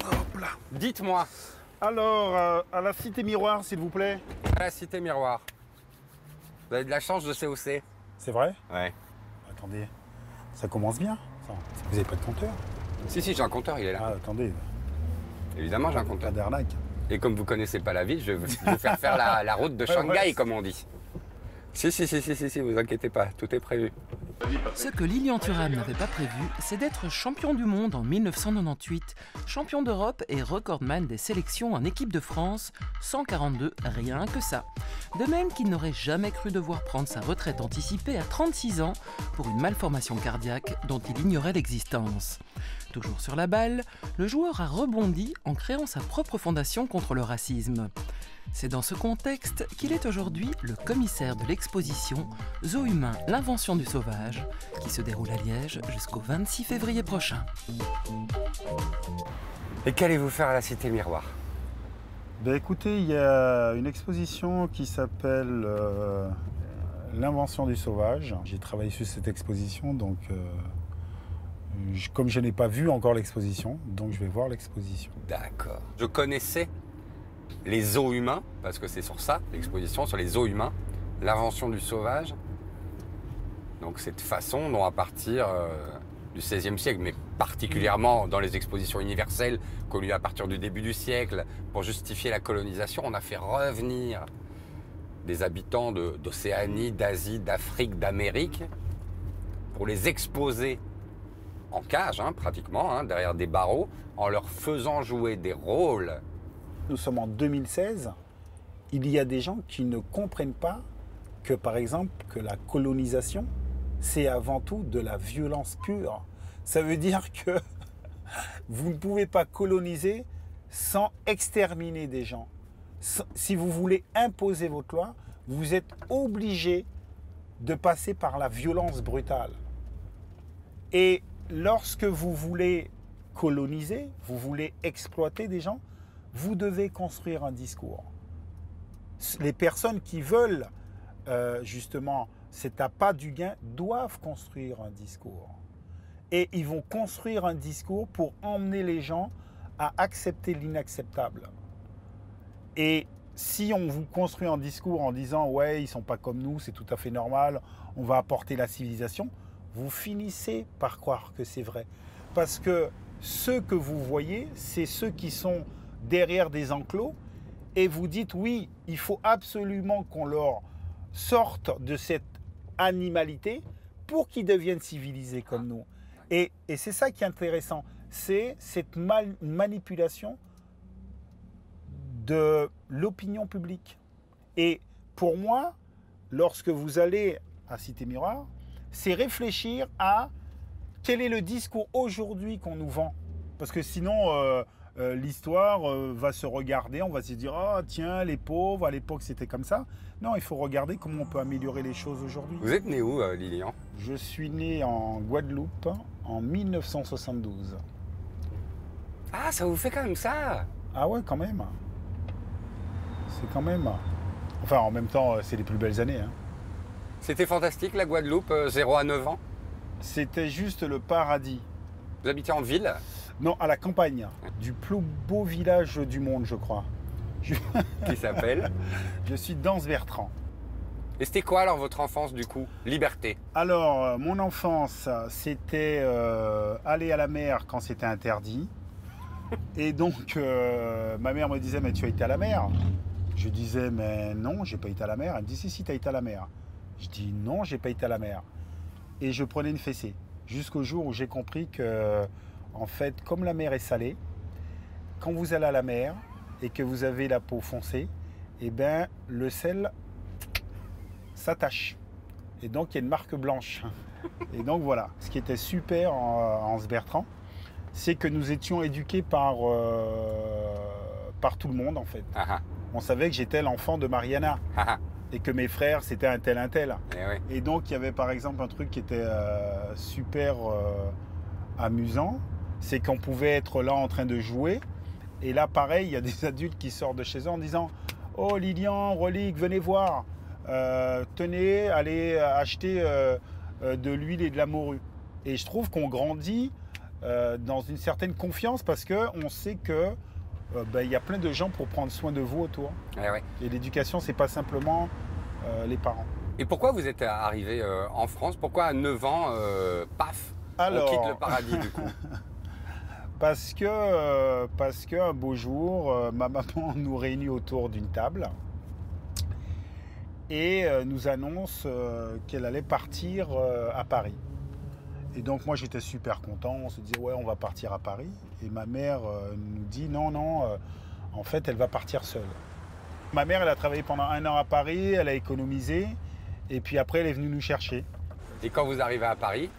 Hop là. Dites-moi, Alors, à la Cité Miroir, s'il vous plaît. à la Cité Miroir, vous avez de la chance, je sais où c'est. C'est vrai? Ouais. Attendez, ça commence bien. Ça. Vous n'avez pas de compteur? Si, j'ai un compteur, il est là. Ah, attendez, Évidemment, j'ai un compteur. pas d'arnaque. Et comme vous connaissez pas la ville, je vais vous faire faire la route de Shanghai, ouais. comme on dit. Si, vous inquiétez pas, tout est prévu. Ce que Lilian Thuram n'avait pas prévu, c'est d'être champion du monde en 1998, champion d'Europe et recordman des sélections en équipe de France, 142, rien que ça. De même qu'il n'aurait jamais cru devoir prendre sa retraite anticipée à 36 ans pour une malformation cardiaque dont il ignorait l'existence. Toujours sur la balle, le joueur a rebondi en créant sa propre fondation contre le racisme. C'est dans ce contexte qu'il est aujourd'hui le commissaire de l'exposition Zoo humain, l'invention du sauvage, qui se déroule à Liège jusqu'au 26 février prochain. Et qu'allez-vous faire à la Cité Miroir? Ben écoutez, il y a une exposition qui s'appelle L'invention du sauvage. J'ai travaillé sur cette exposition, donc comme je n'ai pas vu encore l'exposition, donc je vais voir l'exposition. D'accord. Je connaissais les zoos humains, parce que c'est sur ça, l'exposition, sur les zoos humains, l'invention du sauvage. Donc cette façon dont à partir du XVIe siècle, mais particulièrement dans les expositions universelles qu'ont eu à partir du début du siècle, pour justifier la colonisation, on a fait revenir des habitants d'Océanie, d'Asie, d'Afrique, d'Amérique, pour les exposer en cage, pratiquement, derrière des barreaux, en leur faisant jouer des rôles. Nous sommes en 2016. Il y a des gens qui ne comprennent pas que, par exemple, que la colonisation, c'est avant tout de la violence pure. Ça veut dire que vous ne pouvez pas coloniser sans exterminer des gens. Si vous voulez imposer votre loi, vous êtes obligé de passer par la violence brutale. Et lorsque vous voulez coloniser, vous voulez exploiter des gens, vous devez construire un discours. Les personnes qui veulent justement cet appât du gain doivent construire un discours. Et ils vont construire un discours pour emmener les gens à accepter l'inacceptable. Et si on vous construit un discours en disant « ouais, ils ne sont pas comme nous, c'est tout à fait normal, on va apporter la civilisation », vous finissez par croire que c'est vrai. Parce que ceux que vous voyez, c'est ceux qui sont derrière des enclos et vous dites oui, il faut absolument qu'on leur sorte de cette animalité pour qu'ils deviennent civilisés comme nous. Et c'est ça qui est intéressant, c'est cette manipulation de l'opinion publique. Et pour moi, lorsque vous allez à Cité Miroir, c'est réfléchir à quel est le discours aujourd'hui qu'on nous vend. Parce que sinon, l'histoire va se regarder, on va se dire « Ah tiens, les pauvres, à l'époque c'était comme ça ». Non, il faut regarder comment on peut améliorer les choses aujourd'hui. Vous êtes né où, Lilian? Je suis né en Guadeloupe en 1972. Ah, ça vous fait quand même ça? Ah ouais, quand même. C'est quand même... Enfin, en même temps, c'est les plus belles années. C'était fantastique, la Guadeloupe, 0 à 9 ans? C'était juste le paradis. Vous habitez en ville? Non, à la campagne, du plus beau village du monde, je crois. Qui s'appelle? Je suis d'Anse-Bertrand. Et c'était quoi alors votre enfance du coup? Liberté? Alors, mon enfance, c'était aller à la mer quand c'était interdit. Et donc, ma mère me disait, mais tu as été à la mer? Je disais, mais non, j'ai pas été à la mer. Elle me dit, si, tu as été à la mer. Je dis, non, j'ai pas été à la mer. Et je prenais une fessée. Jusqu'au jour où j'ai compris que, en fait, comme la mer est salée, quand vous allez à la mer et que vous avez la peau foncée, eh ben, le sel s'attache. Et donc, il y a une marque blanche. Et donc, voilà. Ce qui était super en Anse-Bertrand, c'est que nous étions éduqués par tout le monde, en fait. Ah, On savait que j'étais l'enfant de Mariana. ah. Et que mes frères, c'était un tel, un tel. Eh oui. Et donc, il y avait par exemple un truc qui était super amusant, c'est qu'on pouvait être là en train de jouer. Et là, pareil, il y a des adultes qui sortent de chez eux en disant « Oh, Lilian, Relique, venez voir. Tenez, allez acheter de l'huile et de la morue. Et je trouve qu'on grandit dans une certaine confiance parce qu'on sait que il y a plein de gens pour prendre soin de vous autour. Ouais. Et l'éducation, c'est pas simplement les parents. Et pourquoi vous êtes arrivé en France? Pourquoi à 9 ans, paf, Alors, on quitte le paradis du coup? parce que un beau jour, ma maman nous réunit autour d'une table et nous annonce qu'elle allait partir à Paris. Et donc moi j'étais super content, on se disait ouais on va partir à Paris. Et ma mère nous dit non, en fait elle va partir seule. Ma mère elle a travaillé pendant 1 an à Paris, elle a économisé et puis après elle est venue nous chercher. Et quand vous arrivez à Paris,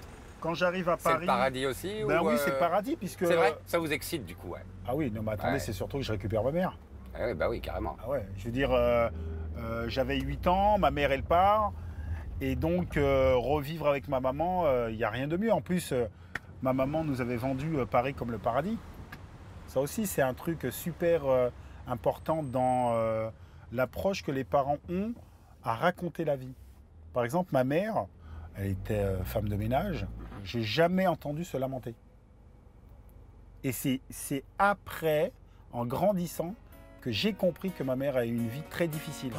Quand j'arrive à c'est Paris... le paradis aussi? Ben ou, oui c'est le paradis puisque... C'est vrai? Ça vous excite du coup, ouais. Ah oui, non mais attendez, Ouais. c'est surtout que je récupère ma mère. Ah ouais, bah oui, carrément. Ah ouais, je veux dire, j'avais 8 ans, ma mère elle part, et donc revivre avec ma maman, il n'y a rien de mieux. En plus, ma maman nous avait vendu Paris comme le paradis. Ça aussi, c'est un truc super important dans l'approche que les parents ont à raconter la vie. Par exemple, ma mère, elle était femme de ménage, j'ai jamais entendu se lamenter. Et c'est après, en grandissant, que j'ai compris que ma mère a eu une vie très difficile.